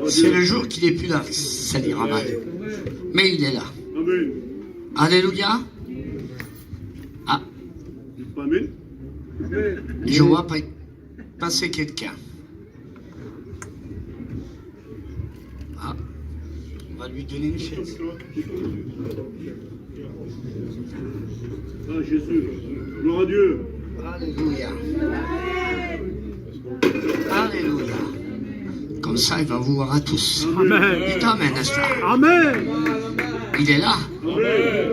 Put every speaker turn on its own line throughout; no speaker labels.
C'est le jour qu'il n'est plus là, ça ira mal. Mais il est là. Alléluia. Ah. Je vois passer quelqu'un. Ah. On va lui donner une chaise.
Ah, Jésus. Gloire à Dieu.
Alléluia. Alléluia. Comme ça, il va vous voir à tous.
Amen.
Dites Amen à cela.
Amen.
Il est là.
Amen.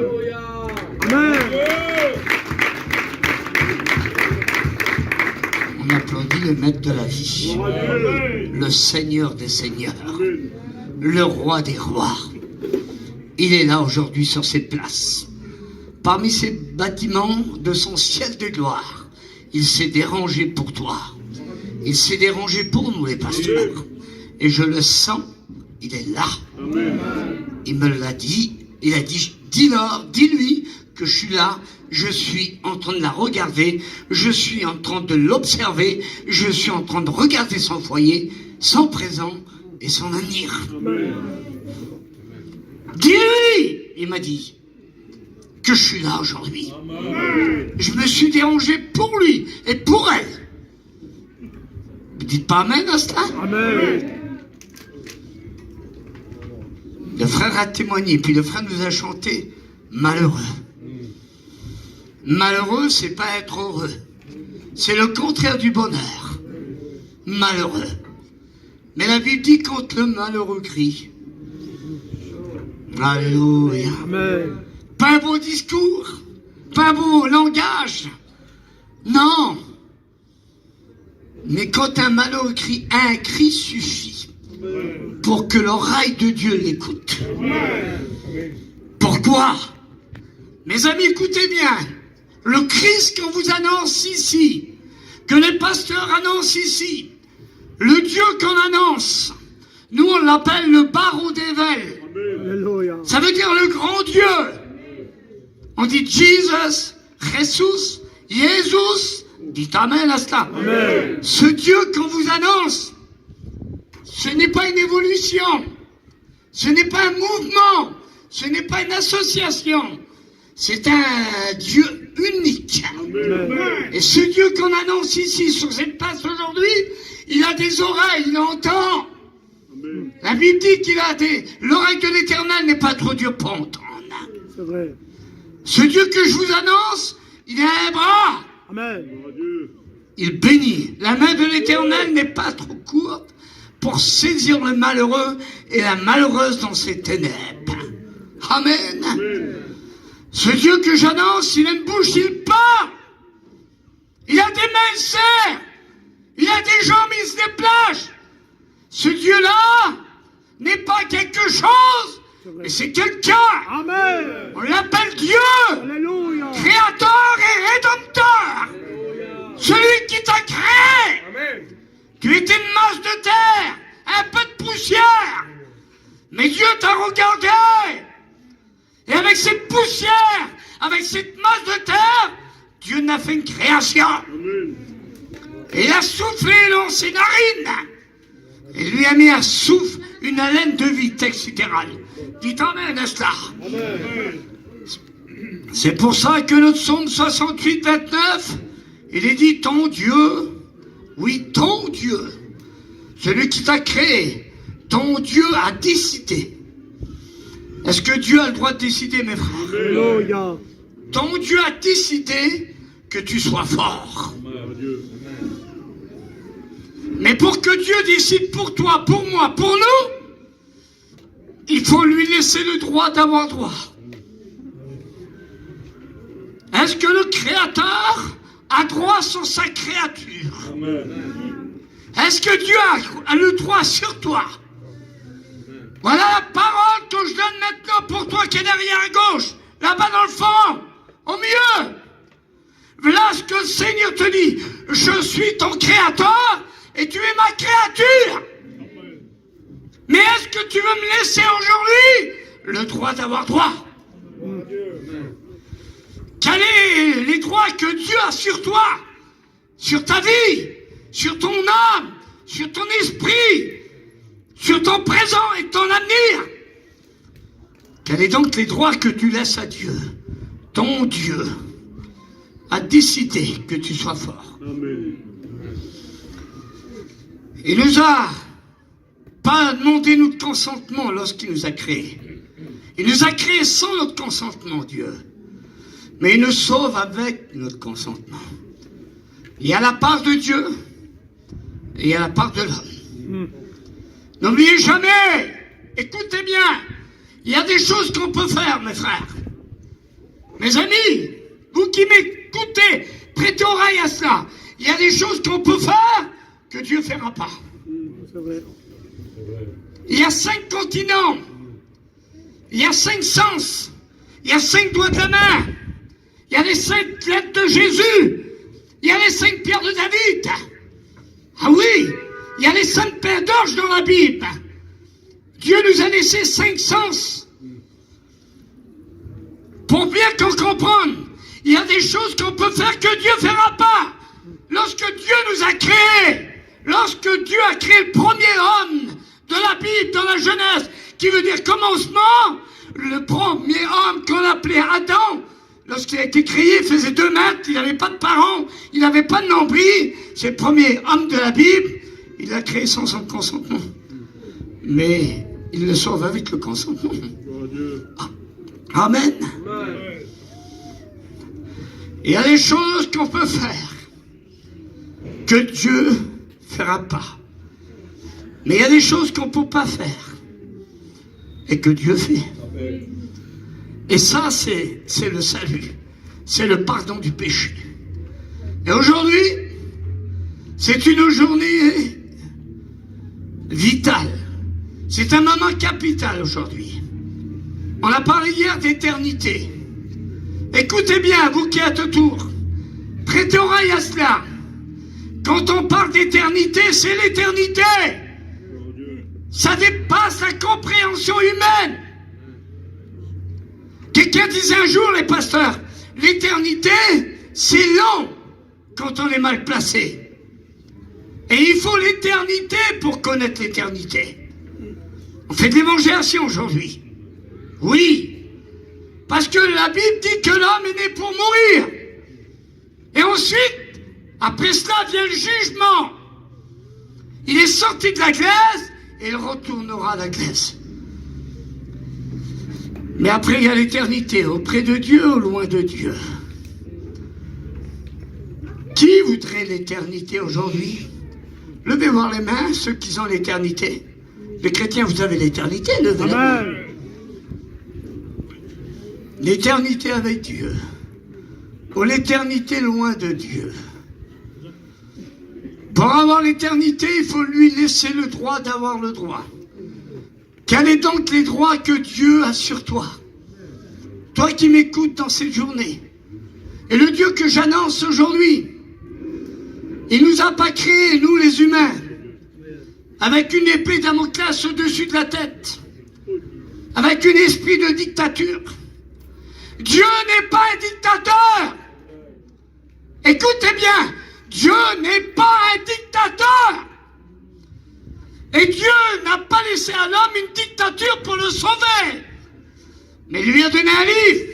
On applaudit le maître de la vie. Le Seigneur des Seigneurs. Le Roi des Rois. Il est là aujourd'hui sur cette place. Parmi ces bâtiments de son ciel de gloire, il s'est dérangé pour toi. Il s'est dérangé pour nous, les pasteurs. Et je le sens, il est là. Il me l'a dit. Il a dit, dis-leur, dis-lui que je suis là. Je suis en train de la regarder. Je suis en train de l'observer. Je suis en train de regarder son foyer, son présent et son avenir. Dis-lui, il m'a dit, que je suis là aujourd'hui. Je me suis dérangé pour lui et pour elle. Vous dites pas Amen à cela?
Amen.
Le frère a témoigné, puis le frère nous a chanté malheureux. Malheureux, c'est pas être heureux. C'est le contraire du bonheur. Malheureux. Mais la Bible dit quand le malheureux crie. Alléluia.
Amen.
Pas un beau discours, pas un beau langage. Non. Mais quand un malheureux crie, un cri suffit pour que l'oreille de Dieu l'écoute. Pourquoi? Mes amis, écoutez bien. Le Christ qu'on vous annonce ici, que les pasteurs annoncent ici, le Dieu qu'on annonce, nous on l'appelle le barreau d'ével.
Alléluia.
Ça veut dire le grand Dieu. On dit Jesus, Jesus, Jésus. Dites Amen à cela.
Amen.
Ce Dieu qu'on vous annonce, ce n'est pas une évolution, ce n'est pas un mouvement, ce n'est pas une association, c'est un Dieu unique.
Amen.
Et ce Dieu qu'on annonce ici, sur cette place aujourd'hui, il a des oreilles, il entend. La Bible dit qu'il a l'oreille de l'Éternel n'est pas trop dure pour entendre.
C'est vrai.
Ce Dieu que je vous annonce, il a un bras.
Amen.
Il bénit. La main de l'Éternel n'est pas trop courte pour saisir le malheureux et la malheureuse dans ses ténèbres. Amen. Ce Dieu que j'annonce, il a une bouche, il parle. Il a des mains, il serre. Il a des jambes, il se déplace. Ce Dieu-là n'est pas quelque chose, mais c'est quelqu'un.
Amen.
On l'appelle Dieu,
Alléluia.
créateur et rédempteur. Celui qui t'a créé.
Amen.
Tu étais une masse de terre, un peu de poussière. Mais Dieu t'a regardé. Et avec cette poussière, avec cette masse de terre, Dieu n'a fait une création. Et il a soufflé dans ses narines. Et lui a mis un souffle, une haleine de vie, texte littéral. Dites Amen à cela. C'est pour ça que notre psaume 68, 29, il est dit ton Dieu, oui, ton Dieu, celui qui t'a créé, ton Dieu a décidé. Est-ce que Dieu a le droit de décider, mes frères?
Alléluia.
Ton Dieu a décidé que tu sois fort. Mais pour que Dieu décide pour toi, pour moi, pour nous, il faut lui laisser le droit d'avoir droit. Est-ce que le Créateur a droit sur sa créature? Est-ce que Dieu a le droit sur toi? Voilà la parole que je donne maintenant pour toi qui est derrière à gauche, là-bas dans le fond, au milieu. Voilà ce que le Seigneur te dit. Je suis ton Créateur et tu es ma créature. Mais est-ce que tu veux me laisser aujourd'hui le droit d'avoir droit? Quels sont les droits que Dieu a sur toi, sur ta vie, sur ton âme, sur ton esprit, sur ton présent et ton avenir. Quels sont donc les droits que tu laisses à Dieu? Ton Dieu a décidé que tu sois fort.
Amen.
Il nous a pas demandé notre consentement lorsqu'il nous a créés. Il nous a créés sans notre consentement, Dieu. Mais il nous sauve avec notre consentement. Il y a la part de Dieu et il y a la part de l'homme. N'oubliez jamais, écoutez bien, il y a des choses qu'on peut faire, mes frères. Mes amis, vous qui m'écoutez, prêtez oreille à cela. Il y a des choses qu'on peut faire que Dieu ne fera pas.
C'est vrai.
Il y a 5 continents. Il y a 5 sens. Il y a 5 doigts de la main. Il y a les 5 lettres de Jésus. Il y a les 5 pierres de David. Ah oui, il y a les 5 paires d'orge dans la Bible. Dieu nous a laissé 5 sens. Pour bien qu'on comprenne, il y a des choses qu'on peut faire que Dieu ne fera pas. Lorsque Dieu nous a créés, lorsque Dieu a créé le premier homme de la Bible, dans la Genèse, qui veut dire commencement, le premier homme qu'on appelait Adam, lorsqu'il a été créé, il faisait 2 mètres, il n'avait pas de parents, il n'avait pas de nombril, c'est le premier homme de la Bible, il l'a créé sans son consentement. Mais il le sauve avec le consentement. Amen. Il y a des choses qu'on peut faire que Dieu ne fera pas. Mais il y a des choses qu'on ne peut pas faire et que Dieu fait. Et ça, c'est le salut. C'est le pardon du péché. Et aujourd'hui, c'est une journée vitale. C'est un moment capital aujourd'hui. On a parlé hier d'éternité. Écoutez bien, vous qui êtes autour. Prêtez oreille à cela. Quand on parle d'éternité, c'est l'éternité. Ça dépasse la compréhension humaine. Quelqu'un disait un jour, les pasteurs, l'éternité, c'est long quand on est mal placé. Et il faut l'éternité pour connaître l'éternité. On fait de l'évangélisation aujourd'hui. Oui. Parce que la Bible dit que l'homme est né pour mourir. Et ensuite, après cela vient le jugement. Il est sorti de la glaise et il retournera à la glaise. Mais après, il y a l'éternité, auprès de Dieu ou loin de Dieu. Qui voudrait l'éternité aujourd'hui? Levez voir les mains, ceux qui ont l'éternité. Les chrétiens, vous avez l'éternité, levez la main. L'éternité avec Dieu. Ou l'éternité loin de Dieu. Pour avoir l'éternité, il faut lui laisser le droit d'avoir le droit. Quels sont donc les droits que Dieu a sur toi? Toi qui m'écoutes dans cette journée. Et le Dieu que j'annonce aujourd'hui, il ne nous a pas créés, nous les humains, avec une épée Damoclès au-dessus de la tête, avec un esprit de dictature. Dieu n'est pas un dictateur. Écoutez bien, Dieu n'est pas un dictateur. Et Dieu n'a pas laissé à l'homme une dictature pour le sauver. Mais il lui a donné un livre.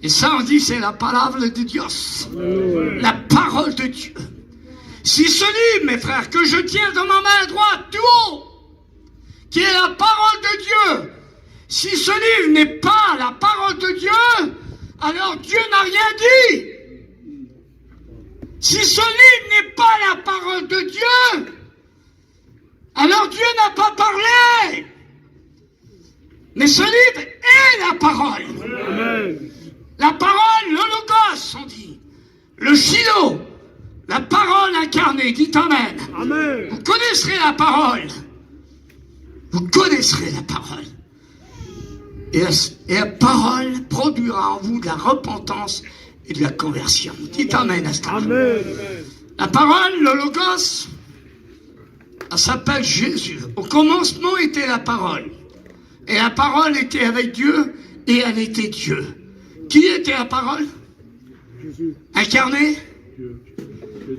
Et ça, on dit, c'est la parole de Dieu. La parole de Dieu. Si ce livre, mes frères, que je tiens dans ma main droite, tout haut, qui est la parole de Dieu, si ce livre n'est pas la parole de Dieu, alors Dieu n'a rien dit. Si ce livre n'est pas la parole de Dieu, alors Dieu n'a pas parlé. Mais ce livre est la parole.
Amen.
La parole, le logos, on dit. Le Shiloh, la parole incarnée. Dites Amen.
Amen.
Vous connaisserez la parole. Vous connaisserez la parole. Et la parole produira en vous de la repentance et de la conversion. Dites Amen à cela.
Amen.
La parole, le logos, elle s'appelle Jésus. Au commencement était la parole. Et la parole était avec Dieu et elle était Dieu. Qui était la parole?
Jésus.
Incarné?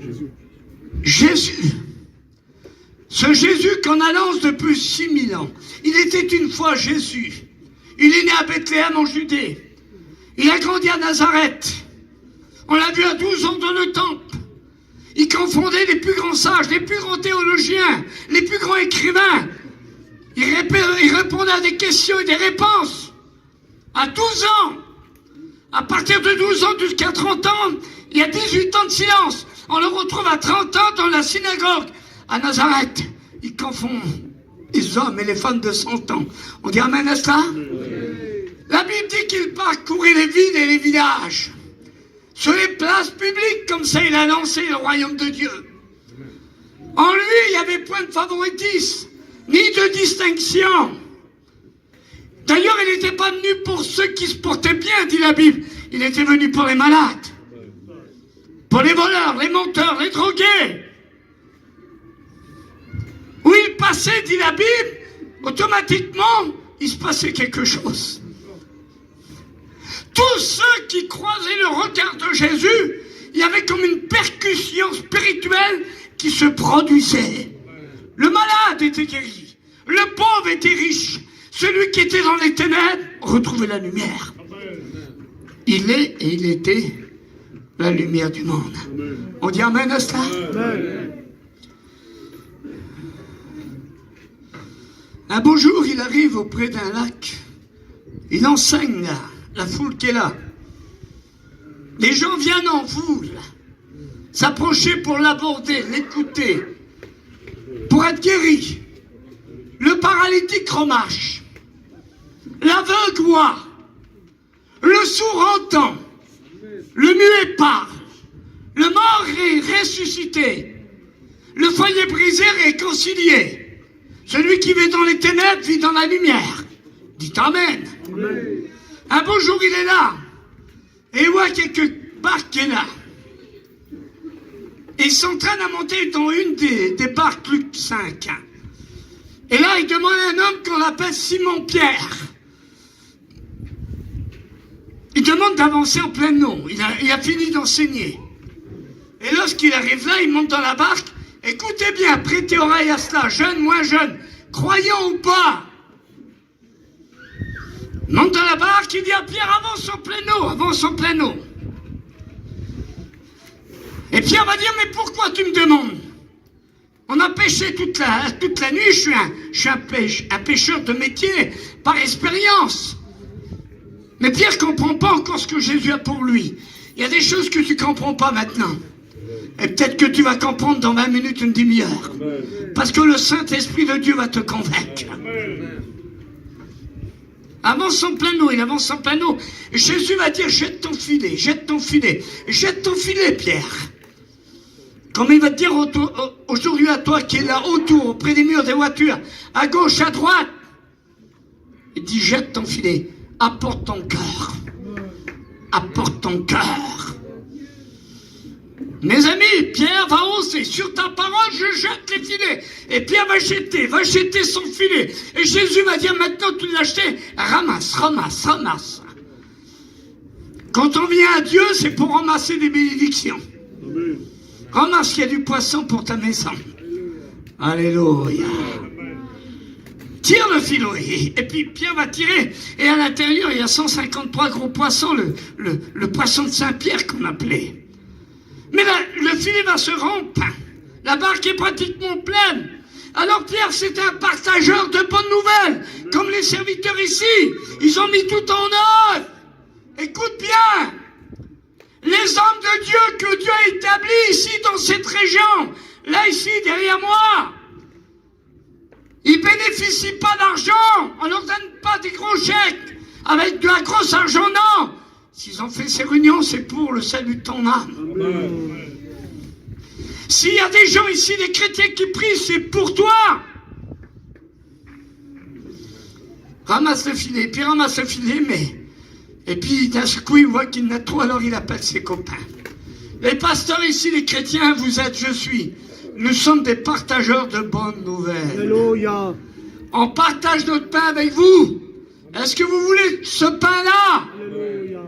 Jésus.
Jésus. Ce Jésus qu'on annonce depuis 6000 ans, il était une fois Jésus. Il est né à Bethléem en Judée. Il a grandi à Nazareth. On l'a vu à 12 ans dans le temple. Il confondait les plus grands sages, les plus grands théologiens, les plus grands écrivains. Il répondait à des questions et des réponses. À 12 ans. À partir de 12 ans jusqu'à 30 ans, il y a 18 ans de silence. On le retrouve à 30 ans dans la synagogue à Nazareth. Il confond les hommes et les femmes de 100 ans. On dit amen à cela? La Bible dit qu'il parcourait les villes et les villages. Sur les places publiques, comme ça il a lancé le royaume de Dieu. En lui, il n'y avait point de favoritisme, ni de distinction. D'ailleurs, il n'était pas venu pour ceux qui se portaient bien, dit la Bible. Il était venu pour les malades, pour les voleurs, les menteurs, les drogués. Où il passait, dit la Bible, automatiquement, il se passait quelque chose. Tous ceux qui croisaient le regard de Jésus, il y avait comme une percussion spirituelle qui se produisait. Le malade était guéri, le pauvre était riche, celui qui était dans les ténèbres retrouvait la lumière. Il est et il était la lumière du monde. On dit amen à cela? Un beau jour, il arrive auprès d'un lac. Il enseigne la foule qui est là. Les gens viennent en foule, s'approcher pour l'aborder, l'écouter, pour être guéris. Le paralytique remarche, l'aveugle voit, le sourd entend, le muet parle, le mort est ressuscité, le foyer brisé réconcilié. Celui qui vit dans les ténèbres vit dans la lumière. Dites amen. Amen. Un beau jour, il est là. Et il voit quelques barques qui est là. Et il s'entraîne à monter dans une des barques, Luc 5. Et là, il demande à un homme qu'on appelle Simon-Pierre. Il demande d'avancer en pleine eau. Il a fini d'enseigner. Et lorsqu'il arrive là, il monte dans la barque. Écoutez bien, prêtez oreille à cela, jeunes, moins jeunes, croyants ou pas. Il monte dans la barque, il dit à Pierre, avance en pleine eau, avance en pleine eau. Et Pierre va dire, mais pourquoi tu me demandes? On a pêché toute la nuit, je suis un pêcheur de métier, par expérience. Mais Pierre ne comprend pas encore ce que Jésus a pour lui. Il y a des choses que tu ne comprends pas maintenant. Et peut-être que tu vas comprendre dans 20 minutes, une demi-heure. Parce que le Saint-Esprit de Dieu va te convaincre. Avance en plein eau, il avance en plein eau. Et Jésus va dire, jette ton filet, jette ton filet. Jette ton filet, Pierre. Comme il va te dire aujourd'hui à toi qui est là autour, auprès des murs des voitures, à gauche, à droite. Il dit, jette ton filet, apporte ton cœur. Apporte ton cœur. Mes amis, Pierre va oser. Sur ta parole, je jette les filets. Et Pierre va jeter son filet. Et Jésus va dire, maintenant tu l'as acheté, ramasse, ramasse, ramasse. Quand on vient à Dieu, c'est pour ramasser des bénédictions. Amen. Ramasse, il y a du poisson pour ta maison. Alléluia. Tire le filet. Et puis Pierre va tirer. Et à l'intérieur, il y a 153 gros poissons, le poisson de Saint-Pierre qu'on appelait. Mais là, le filet va se rompre. La barque est pratiquement pleine. Alors Pierre, c'est un partageur de bonnes nouvelles. Comme les serviteurs ici. Ils ont mis tout en œuvre. Écoute bien. Les hommes de Dieu que Dieu a établis ici dans cette région. Là, ici, derrière moi. Ils ne bénéficient pas d'argent. On ne leur donne pas des gros chèques. Avec de la grosse argent, non. S'ils ont fait ces réunions, c'est pour le salut de ton âme. S'il y a des gens ici, des chrétiens qui prient, c'est pour toi. Ramasse le filet, puis ramasse le filet, mais... Et puis d'un coup, il voit qu'il en a trop, alors il appelle ses copains. Les pasteurs ici, les chrétiens, vous êtes, je suis. Nous sommes des partageurs de bonnes nouvelles.
Alléluia.
On partage notre pain avec vous. Est-ce que vous voulez ce pain-là?
Alléluia.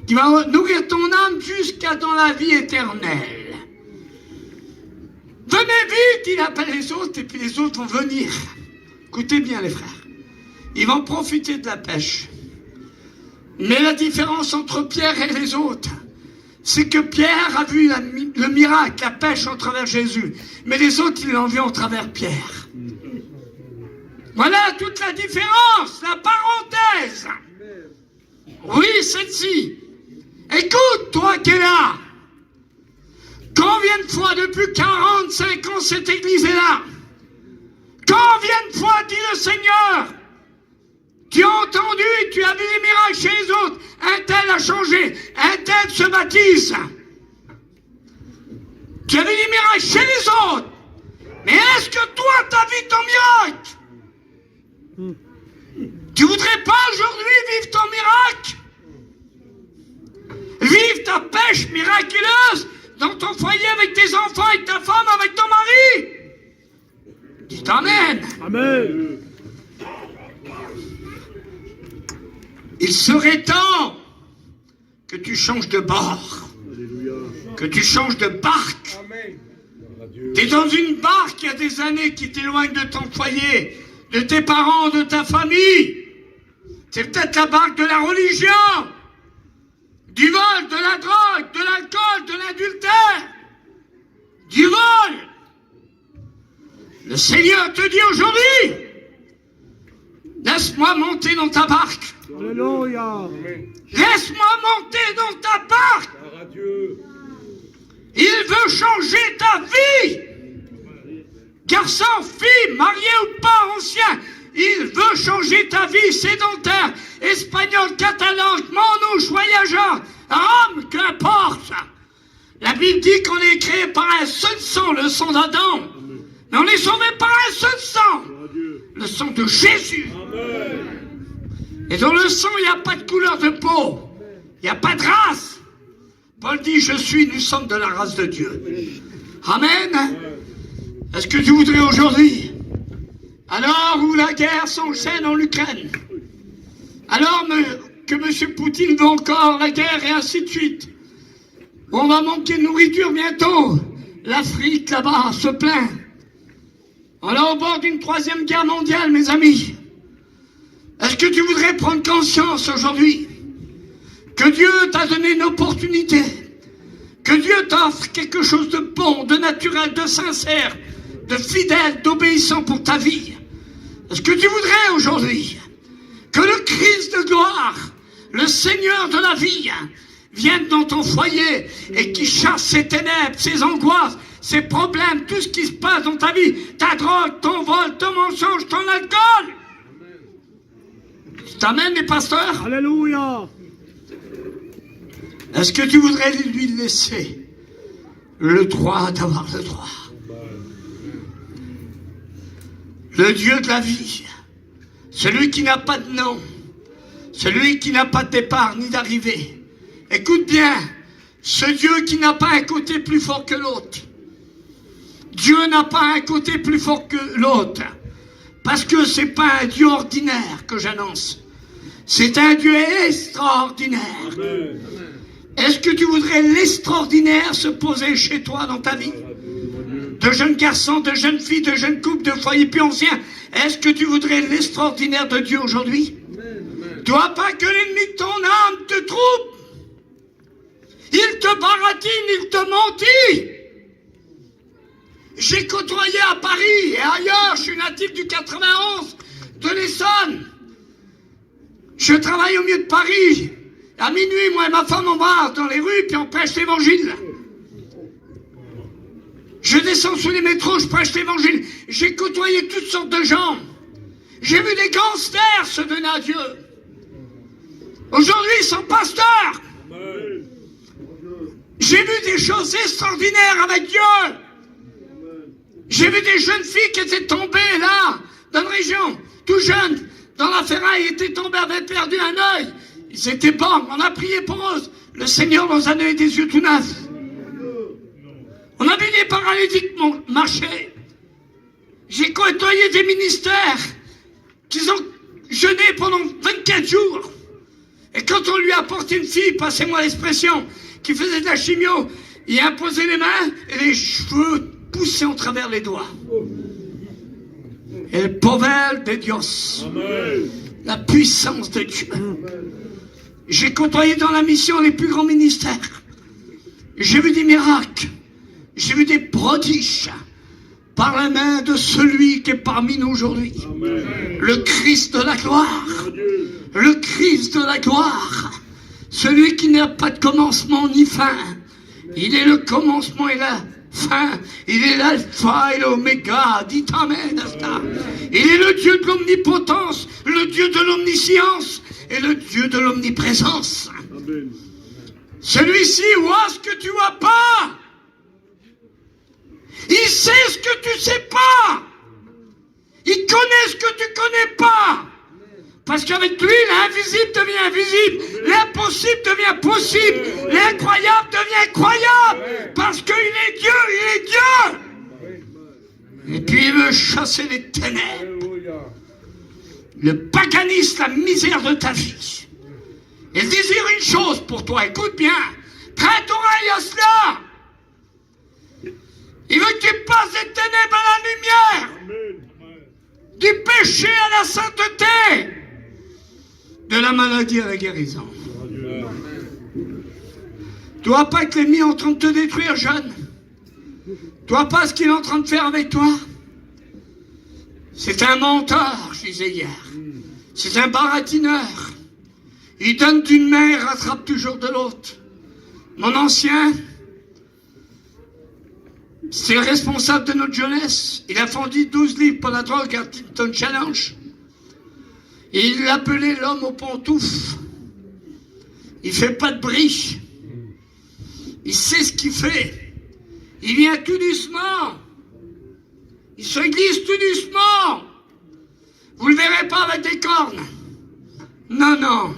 Qui va nourrir ton âme jusqu'à dans la vie éternelle. Venez vite, il appelle les autres et puis les autres vont venir. Écoutez bien les frères. Ils vont profiter de la pêche. Mais la différence entre Pierre et les autres, c'est que Pierre a vu le miracle, la pêche en travers Jésus. Mais les autres, ils l'ont vu en travers Pierre. Voilà toute la différence, la parenthèse. Oui, celle-ci. Écoute, toi qui es là. Combien de fois depuis 45 ans cette église est là? Combien de fois, dit le Seigneur, tu as entendu, tu as vu les miracles chez les autres, un tel a changé, un tel se baptise. Tu as vu les miracles chez les autres, mais est-ce que toi, tu as vu ton miracle? Tu voudrais pas aujourd'hui vivre ton miracle? Vivre ta pêche miraculeuse dans ton foyer avec tes enfants, avec ta femme, avec ton mari? Dites Amen.
Amen.
Il serait temps que tu changes de bord, que tu changes de barque. Tu es dans une barque il y a des années qui t'éloigne de ton foyer, de tes parents, de ta famille. C'est peut-être la barque de la religion, du vol, de la drogue, de l'alcool, de l'adultère, du vol. Le Seigneur te dit aujourd'hui, laisse-moi monter dans ta barque.
Alléluia.
Laisse-moi monter dans ta barque. Il veut changer ta vie. Garçon, fille, marié ou pas ancien, il veut changer ta vie sédentaire, espagnol, catalan, manouche, voyageur, homme, qu'importe. La Bible dit qu'on est créé par un seul sang, le sang d'Adam. Mais on est sauvé par un seul sang, le sang de Jésus. Et dans le sang, il n'y a pas de couleur de peau. Il n'y a pas de race. Paul dit, nous sommes de la race de Dieu. Amen. Est-ce que tu voudrais aujourd'hui, alors où la guerre s'enchaîne en Ukraine, alors que M. Poutine veut encore la guerre et ainsi de suite, on va manquer de nourriture bientôt, l'Afrique là-bas se plaint. On est au bord d'une 3e guerre mondiale, mes amis. Est-ce que tu voudrais prendre conscience aujourd'hui que Dieu t'a donné une opportunité, que Dieu t'offre quelque chose de bon, de naturel, de sincère, de fidèle, d'obéissant pour ta vie? Est-ce que tu voudrais aujourd'hui que le Christ de gloire, le Seigneur de la vie, vienne dans ton foyer et qui chasse ses ténèbres, ses angoisses, ses problèmes, tout ce qui se passe dans ta vie, ta drogue, ton vol, ton mensonge, ton alcool? T'amènes les pasteurs?
Alléluia.
Est-ce que tu voudrais lui laisser le droit d'avoir le droit? Le Dieu de la vie, celui qui n'a pas de nom, celui qui n'a pas de départ ni d'arrivée. Écoute bien, ce Dieu qui n'a pas un côté plus fort que l'autre. Dieu n'a pas un côté plus fort que l'autre. Parce que c'est pas un Dieu ordinaire que j'annonce. C'est un Dieu extraordinaire. Est-ce que tu voudrais l'extraordinaire se poser chez toi dans ta vie? De jeunes garçons, de jeunes filles, de jeunes couples, de foyers plus anciens. Est-ce que tu voudrais l'extraordinaire de Dieu aujourd'hui? Toi, pas que l'ennemi de ton âme te trouble. Il te baratine, il te mentit. J'ai côtoyé à Paris et ailleurs, je suis natif du 91, de l'Essonne. Je travaille au milieu de Paris. À minuit, moi et ma femme, on va dans les rues, puis on prêche l'évangile. Je descends sous les métros, je prêche l'évangile. J'ai côtoyé toutes sortes de gens. J'ai vu des gangsters se donner à Dieu. Aujourd'hui, ils sont pasteurs. J'ai vu des choses extraordinaires avec Dieu. J'ai vu des jeunes filles qui étaient tombées là, dans la région, tout jeunes, dans la ferraille, étaient tombées, avaient perdu un œil. Ils étaient bons, on a prié pour eux. Le Seigneur leur a donné des yeux tout neufs. On a vu des paralytiques marcher. J'ai côtoyé des ministères qui ont jeûné pendant 24 jours. Et quand on lui a apporté une fille, passez-moi l'expression, qui faisait de la chimio, il a imposé les mains et les cheveux poussé en travers les doigts. El poder de Dios.
Amen.
La puissance de Dieu. J'ai côtoyé dans la mission les plus grands ministères. J'ai vu des miracles. J'ai vu des prodiges par la main de celui qui est parmi nous aujourd'hui.
Amen.
Le Christ de la gloire.
Dieu.
Le Christ de la gloire. Celui qui n'a pas de commencement ni fin. Il est le commencement et la fin. Il est l'alpha et l'oméga. Dites amen à cela. Il est le Dieu de l'omnipotence, le Dieu de l'omniscience et le Dieu de l'omniprésence.
Amen.
Celui-ci voit ce que tu vois pas. Il sait ce que tu sais pas. Il connaît ce que tu connais pas. Parce qu'avec lui, l'invisible devient invisible, l'impossible devient possible, l'incroyable devient croyable. Parce qu'il est Dieu, il est Dieu. Et puis il veut chasser les ténèbres, le paganisme, la misère de ta vie. Il désire une chose pour toi, écoute bien, prête oreille à cela. Il veut que tu passes des ténèbres à la lumière,
Amen.
du péché à la sainteté, de la maladie à la guérison. Tu vois pas que l'ennemi est en train de te détruire, jeune? Tu vois pas ce qu'il est en train de faire avec toi? C'est un menteur, je disais hier. C'est un baratineur. Il donne d'une main et rattrape toujours de l'autre. Mon ancien, c'est le responsable de notre jeunesse. Il a vendu 12 livres pour la drogue à Tipton Challenge. Et il l'appelait l'homme aux pantoufles. Il fait pas de bris. Il sait ce qu'il fait. Il vient tout doucement. Il se glisse tout doucement. Vous le verrez pas avec des cornes. Non, non.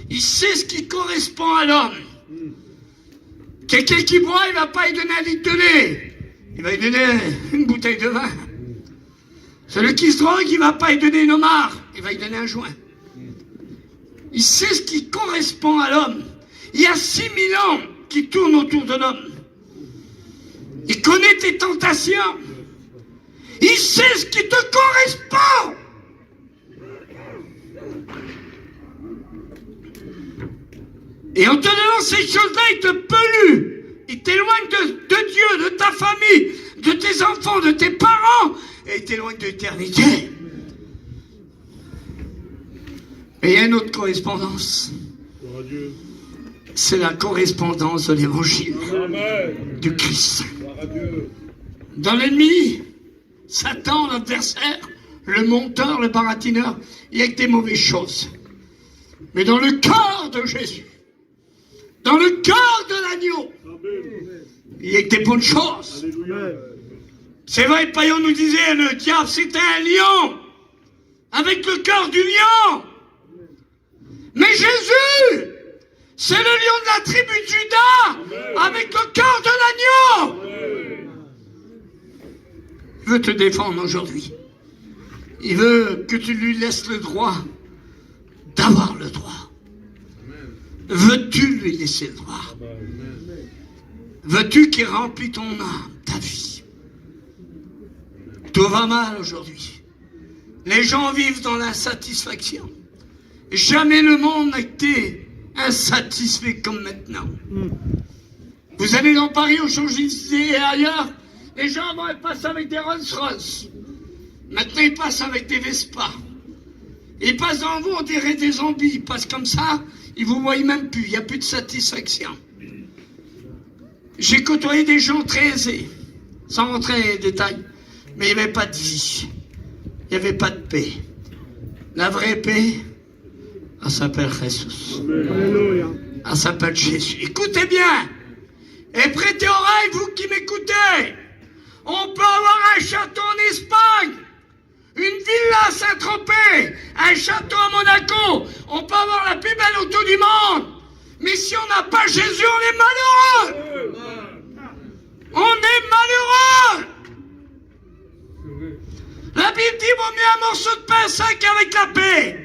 Il sait ce qui correspond à l'homme. Quelqu'un qui boit, il va pas lui donner un litre de lait. Il va lui donner une bouteille de vin. Celui qui se drogue, il va pas lui donner une homard. Il va lui donner un joint. Il sait ce qui correspond à l'homme. Il y a 6000 ans qui tournent autour de l'homme. Il connaît tes tentations. Il sait ce qui te correspond. Et en te donnant ces choses-là, il te pollue. Il t'éloigne de Dieu, de ta famille, de tes enfants, de tes parents. Et il t'éloigne de l'éternité. Et il y a une autre correspondance.
Gloire à Dieu.
C'est la correspondance de l'évangile
Amen.
du Christ.
Gloire à Dieu.
Dans l'ennemi, Satan, l'adversaire, le menteur, le baratineur, il y a que des mauvaises choses. Mais dans le cœur de Jésus, dans le cœur de l'agneau,
Amen.
il y a que des bonnes choses.
Alléluia.
C'est vrai, Paillon nous disait, le diable c'était un lion, avec le cœur du lion. Mais Jésus, c'est le lion de la tribu de Juda, avec le cœur de l'agneau.
Amen.
Il veut te défendre aujourd'hui. Il veut que tu lui laisses le droit d'avoir le droit. Veux-tu lui laisser le droit? Veux-tu qu'il remplisse ton âme, ta vie? Tout va mal aujourd'hui. Les gens vivent dans l'insatisfaction. Jamais le monde n'a été insatisfait comme maintenant. Vous allez dans Paris, aux Champs-Élysées et ailleurs, les gens avant ils passent avec des Rolls-Royce. Maintenant ils passent avec des Vespa. Ils passent dans vous, on dirait des zombies. Ils passent comme ça, ils vous voient même plus. Il n'y a plus de satisfaction. J'ai côtoyé des gens très aisés, sans rentrer dans les détails, mais il n'y avait pas de vie. Il n'y avait pas de paix. La vraie paix, elle s'appelle Jésus.
Alléluia.
Elle s'appelle Jésus. Écoutez bien. Et prêtez oreille, vous qui m'écoutez. On peut avoir un château en Espagne, une villa à Saint-Tropez, un château à Monaco. On peut avoir la plus belle auto du monde. Mais si on n'a pas Jésus, on est malheureux. On est malheureux. La Bible dit vaut mieux un morceau de pain sec avec la paix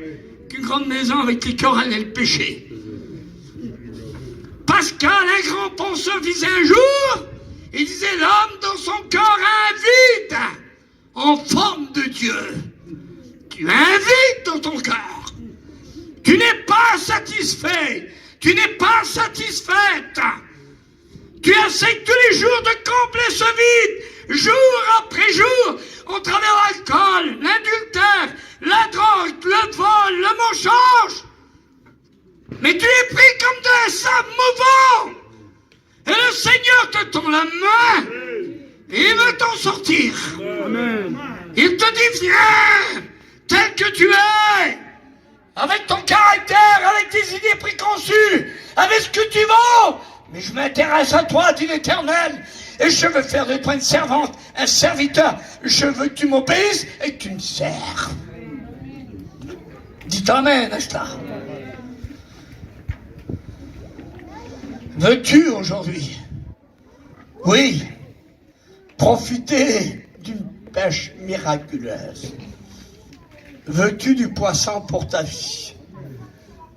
qu'une grande maison avec les querelles et le péché. Pascal, un grand penseur, disait un jour, Il disait, l'homme dans son corps a un vide en forme de Dieu. Tu as un vide dans ton cœur. Tu n'es pas satisfait. Tu n'es pas satisfaite. Tu essaies tous les jours de combler ce vide, jour après jour, au travers l'alcool, l'adultère, la drogue, le vol, le mensonge. Mais tu es pris comme de sang mouvant. Et le Seigneur te tend la main. Et il veut t'en sortir.
Amen.
Il te dit, viens, tel que tu es. Avec ton caractère, avec tes idées préconçues, avec ce que tu vaux. Mais je m'intéresse à toi, dit l'Éternel. Et je veux faire de toi une servante, un serviteur. Je veux que tu m'obéisses et que tu me serves. Dites amen, n'est-ce pas? Veux-tu aujourd'hui, oui, profiter d'une pêche miraculeuse? Veux-tu du poisson pour ta vie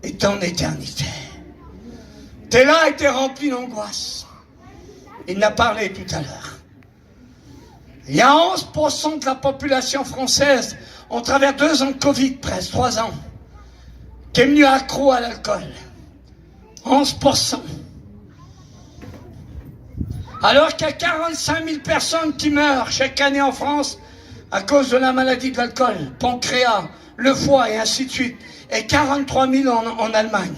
et ton éternité? T'es là et t'es rempli d'angoisse. Il en a parlé tout à l'heure. Il y a 11% de la population française, au travers 2 ans de Covid, presque 3 ans, qui est venu accro à l'alcool. 11%. Alors qu'il y a 45 000 personnes qui meurent chaque année en France à cause de la maladie de l'alcool, pancréas, le foie et ainsi de suite, et 43 000 en Allemagne.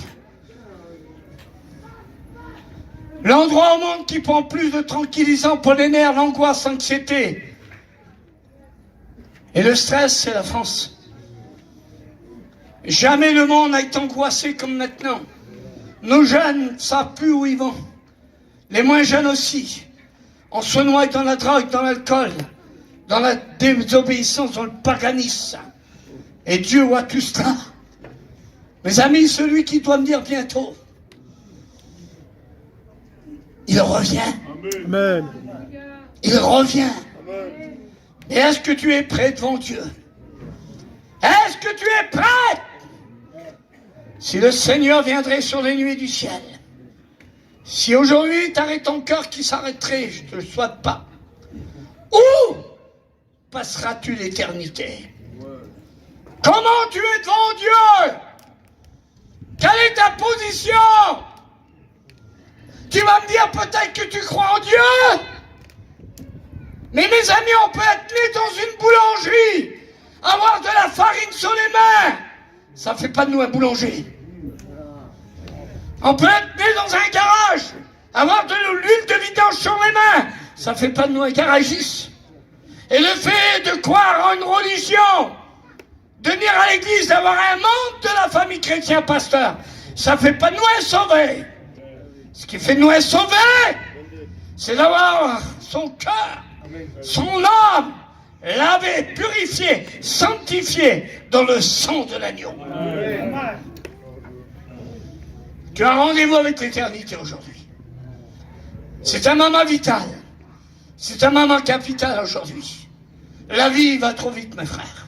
L'endroit au monde qui prend plus de tranquillisants pour les nerfs, l'angoisse, l'anxiété et le stress, c'est la France. Jamais le monde n'a été angoissé comme maintenant. Nos jeunes ne savent plus où ils vont. Les moins jeunes aussi. On se noie dans la drogue, dans l'alcool, dans la désobéissance, dans le paganisme. Et Dieu voit tout cela. Mes amis, celui qui doit me dire bientôt, il revient.
Amen.
Il revient. Et est-ce que tu es prêt devant Dieu? Est-ce que tu es prêt? Si le Seigneur viendrait sur les nuées du ciel, si aujourd'hui tu arrêtes ton cœur qui s'arrêterait, je ne te le souhaite pas, où passeras-tu l'éternité? Comment tu es devant Dieu? Quelle est ta position? Tu vas me dire peut-être que tu crois en Dieu. Mais mes amis, on peut être né dans une boulangerie, avoir de la farine sur les mains. Ça ne fait pas de nous un boulanger. On peut être né dans un garage, avoir de l'huile de vidange sur les mains. Ça ne fait pas de nous un garagiste. Et le fait de croire en une religion, de venir à l'église, d'avoir un membre de la famille chrétien pasteur, ça ne fait pas de nous un sauvé. Ce qui fait de nous un sauvé, c'est d'avoir son cœur, son âme, lavé, purifié, sanctifié dans le sang de l'agneau. Tu as rendez-vous avec l'éternité aujourd'hui. C'est un moment vital. C'est un moment capital aujourd'hui. La vie va trop vite, mes frères.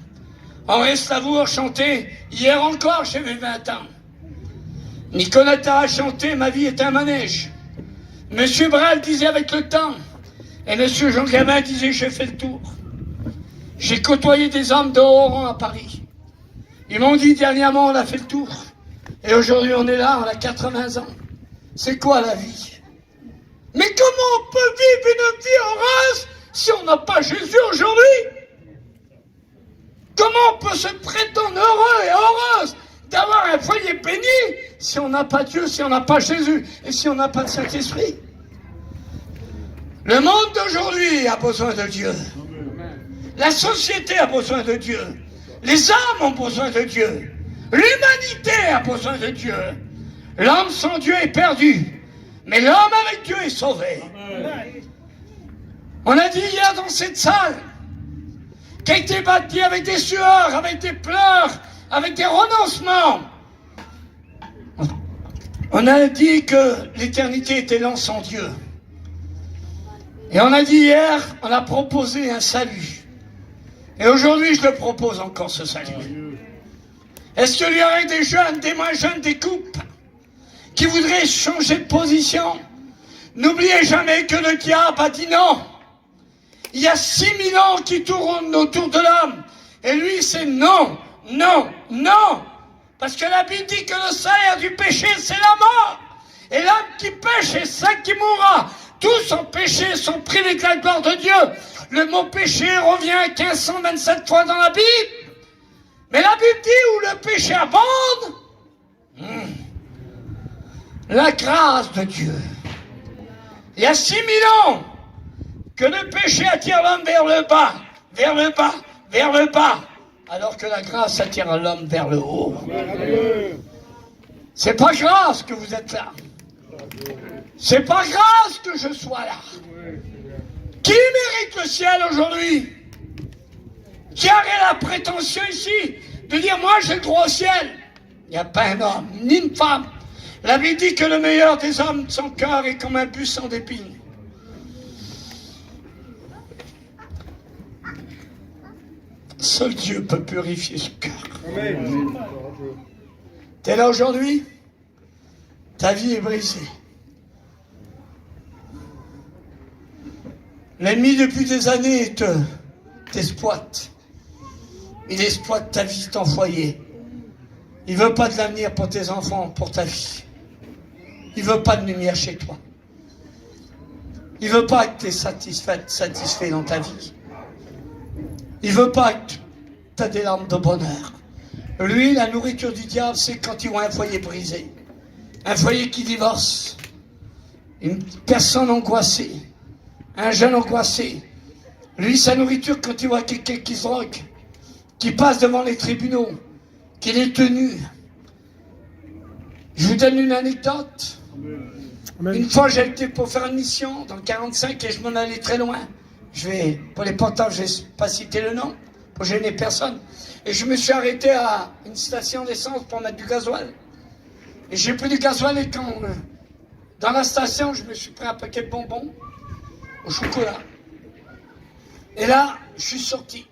On reste à vous chanter. Hier encore, j'avais 20 ans. Nicoletta a chanté « Ma vie est un manège ». Monsieur Bral disait « Avec le temps ». Et Monsieur Jean Gabin disait « J'ai fait le tour ». J'ai côtoyé des hommes de haut rang à Paris. Ils m'ont dit dernièrement « On a fait le tour ». Et aujourd'hui on est là, on a 80 ans. C'est quoi la vie? Mais comment on peut vivre une vie heureuse si on n'a pas Jésus aujourd'hui? Comment on peut se prétendre heureux et heureuse d'avoir un foyer béni si on n'a pas Dieu, si on n'a pas Jésus et si on n'a pas de Saint-Esprit? Le monde d'aujourd'hui a besoin de Dieu. La société a besoin de Dieu. Les âmes ont besoin de Dieu. L'humanité a besoin de Dieu. L'homme sans Dieu est perdu, mais l'homme avec Dieu est sauvé. On a dit hier dans cette salle qui a été bâtie avec des sueurs, avec des pleurs, avec des renoncements. On a dit que l'éternité était lente sans Dieu. Et on a dit hier, on a proposé un salut. Et aujourd'hui, je le propose encore, ce salut. Est-ce qu'il y aurait des jeunes, des moins jeunes, des couples qui voudraient changer de position, N'oubliez jamais que le diable a dit non. Il y a 6000 ans qui tournent autour de l'homme. Et lui, c'est non, non, non. Parce que la Bible dit que le salaire du péché, c'est la mort. Et l'homme qui pêche est ça qui mourra. Tous en péché sont privés de la gloire de Dieu. Le mot péché revient 1527 fois dans la Bible. Mais la Bible dit où le péché abonde, la grâce de Dieu. Il y a 6000 ans que le péché attire l'homme vers le bas, vers le bas, vers le bas, alors que la grâce attire l'homme vers le haut. C'est pas grâce que vous êtes là. C'est pas grâce que je sois là. Qui mérite le ciel aujourd'hui? Qui aurait la prétention ici de dire moi j'ai le droit au ciel? Il n'y a pas un homme, ni une femme. La Bible dit que le meilleur des hommes, son cœur est comme un buisson d'épines. Seul Dieu peut purifier ce cœur. T'es là aujourd'hui? Ta vie est brisée. L'ennemi depuis des années t'exploite. Il exploite ta vie, ton foyer. Il veut pas de l'avenir pour tes enfants, pour ta vie. Il veut pas de lumière chez toi. Il veut pas que tu es satisfait dans ta vie. Il veut pas que tu aies des larmes de bonheur. Lui, la nourriture du diable, c'est quand il voit un foyer brisé. Un foyer qui divorce. Une personne angoissée. Un jeune angoissé. Lui, sa nourriture, quand il voit quelqu'un qui se drogue, qui passe devant les tribunaux, qu'il est tenu. Je vous donne une anecdote. Amen. Une fois, j'ai été pour faire une mission dans le 45 et je m'en allais très loin. Pour les portables, je ne vais pas citer le nom, pour gêner personne. Et je me suis arrêté à une station d'essence pour mettre du gasoil. Et j'ai pris du gasoil et quand, dans la station, je me suis pris un paquet de bonbons au chocolat. Et là, je suis sorti.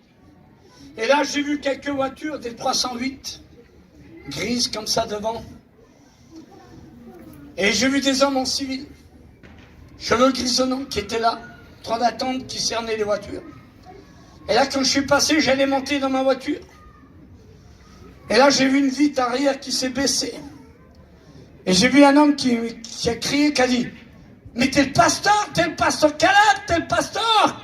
Et là, j'ai vu quelques voitures, des 308, grises comme ça devant. Et j'ai vu des hommes en civil, cheveux grisonnants, qui étaient là, en train d'attendre, qui cernaient les voitures. Et là, quand je suis passé, j'allais monter dans ma voiture. Et là, j'ai vu une vitre arrière qui s'est baissée. Et j'ai vu un homme qui a crié, qui a dit « Mais t'es le pasteur Caleb, t'es le pasteur !»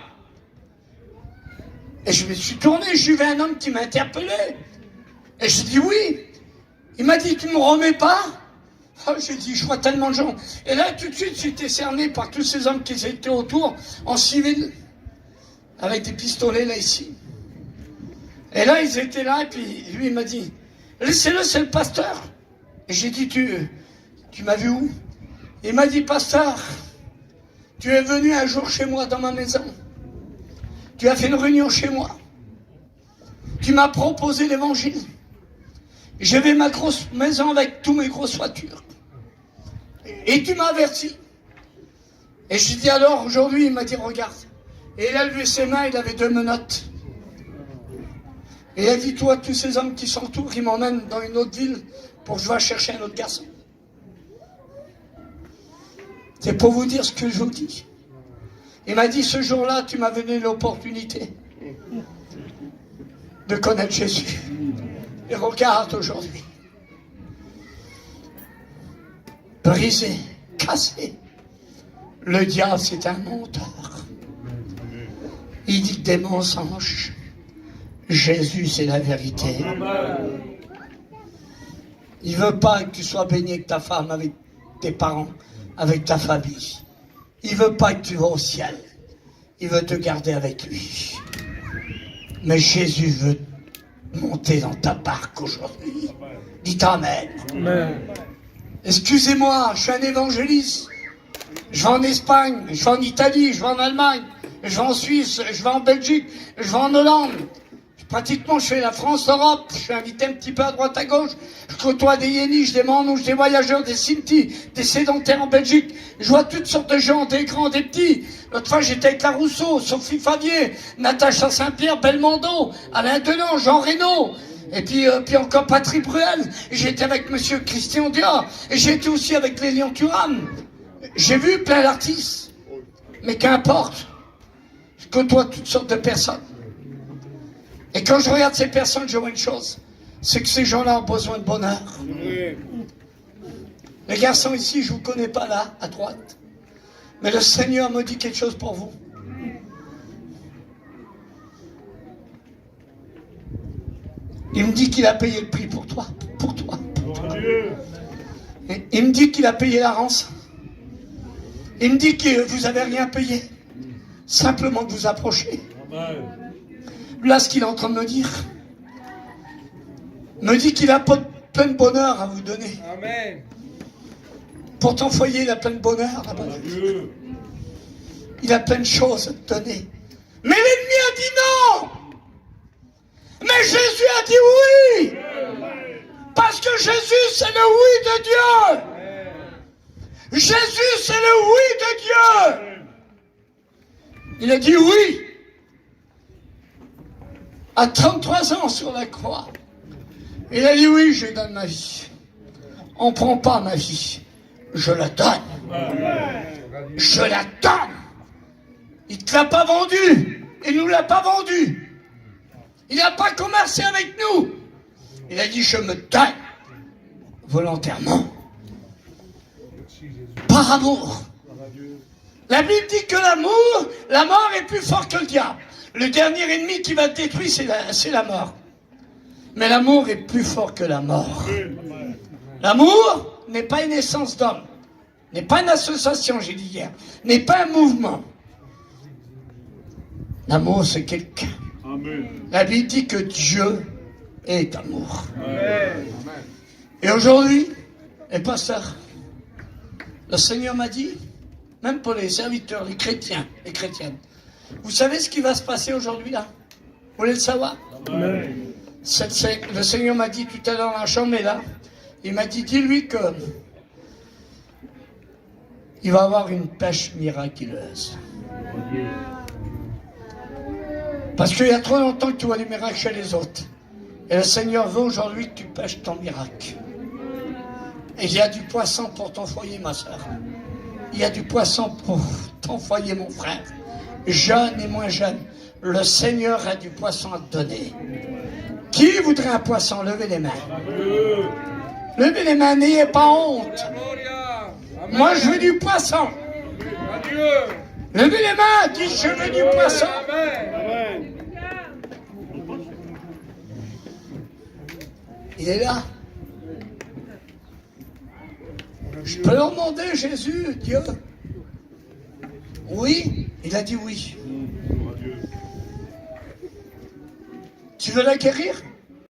Et je me suis tourné, j'ai vu un homme qui m'a interpellé. Et j'ai dit oui. Il m'a dit, tu ne me remets pas? Oh, j'ai dit, je vois tellement de gens. Et là, tout de suite, j'étais cerné par tous ces hommes qui étaient autour, en civil, avec des pistolets là, ici. Et là, ils étaient là, et puis lui, il m'a dit, laissez-le, c'est le pasteur. Et j'ai dit, tu m'as vu où? Il m'a dit, pasteur, tu es venu un jour chez moi dans ma maison. Tu as fait une réunion chez moi. Tu m'as proposé l'évangile. J'avais ma grosse maison avec toutes mes grosses voitures. Et tu m'as averti. Et je dis alors, aujourd'hui, il m'a dit, regarde. Et il a levé ses mains, il avait 2 menottes. Et il a dit, toi, tous ces hommes qui sont autour, qui m'emmènent dans une autre ville pour que je vais chercher un autre garçon. C'est pour vous dire ce que je vous dis. Il m'a dit, ce jour-là, tu m'as donné l'opportunité de connaître Jésus. Et regarde aujourd'hui. Brisé, cassé. Le diable, c'est un menteur. Il dit des mensonges. Jésus, c'est la vérité. Il ne veut pas que tu sois béni avec ta femme, avec tes parents, avec ta famille. Il ne veut pas que tu vas au ciel. Il veut te garder avec lui. Mais Jésus veut monter dans ta barque aujourd'hui. Dites Amen. Amen. Excusez-moi, je suis un évangéliste. Je vais en Espagne, je vais en Italie, je vais en Allemagne, je vais en Suisse, je vais en Belgique, je vais en Hollande. Pratiquement, je fais la France, l'Europe, je suis invité un petit peu à droite, à gauche. Je côtoie des yéniches, des manouches, des voyageurs, des sintis, des sédentaires en Belgique. Je vois toutes sortes de gens, des grands, des petits. L'autre fois, j'étais avec la Rousseau, Sophie Favier, Natacha Saint-Pierre, Belmondo, Alain Delon, Jean Reynaud. Et puis encore Patrick Bruel. J'étais avec monsieur Christian Dior. Et j'étais aussi avec Lélian Thuram. J'ai vu plein d'artistes, mais qu'importe. Je côtoie toutes sortes de personnes. Et quand je regarde ces personnes, je vois une chose, c'est que ces gens-là ont besoin de bonheur. Les garçons ici, je ne vous connais pas là, à droite. Mais le Seigneur me dit quelque chose pour vous. Il me dit qu'il a payé le prix pour toi. Pour toi. Et il me dit qu'il a payé la rançon. Il me dit que vous n'avez rien payé. Simplement de vous approcher. Là, ce qu'il est en train de me dire, me dit qu'il a plein de bonheur à vous donner.
Amen.
Pour ton foyer, il a plein de bonheur là-bas. Il a plein de choses à te donner. Mais l'ennemi a dit non. Mais Jésus a dit oui. Parce que Jésus, c'est le oui de Dieu. Jésus, c'est le oui de Dieu. Il a dit oui. À 33 ans sur la croix. Il a dit oui, je donne ma vie. On ne prend pas ma vie. Je la donne. Je la donne. Il ne te l'a pas vendue. Il ne nous l'a pas vendue. Il n'a pas commercé avec nous. Il a dit je me donne volontairement. Par amour. La Bible dit que l'amour, la mort est plus fort que le diable. Le dernier ennemi qui va te détruire, c'est la mort. Mais l'amour est plus fort que la mort. L'amour n'est pas une essence d'homme, n'est pas une association, j'ai dit hier, n'est pas un mouvement. L'amour, c'est quelqu'un. La Bible dit que Dieu est amour. Amen. Et aujourd'hui, les pasteurs, le Seigneur m'a dit, même pour les serviteurs, les chrétiens, les chrétiennes, vous savez ce qui va se passer aujourd'hui là? Vous voulez le savoir? Amen. Le Seigneur m'a dit tout à l'heure dans la chambre, mais là, il m'a dit, dis-lui que il va avoir une pêche miraculeuse. Parce qu'il y a trop longtemps que tu vois des miracles chez les autres. Et le Seigneur veut aujourd'hui que tu pêches ton miracle. Et il y a du poisson pour ton foyer, ma soeur. Il y a du poisson pour ton foyer, mon frère. Jeune et moins jeune. Le Seigneur a du poisson à te donner. Qui voudrait un poisson? Levez les mains. Levez les mains, n'ayez pas honte. Moi, je veux du poisson. Levez les mains, dites je veux du poisson. Il est là. Je peux leur demander, Jésus, Dieu. Oui, il a dit oui. Tu veux l'acquérir?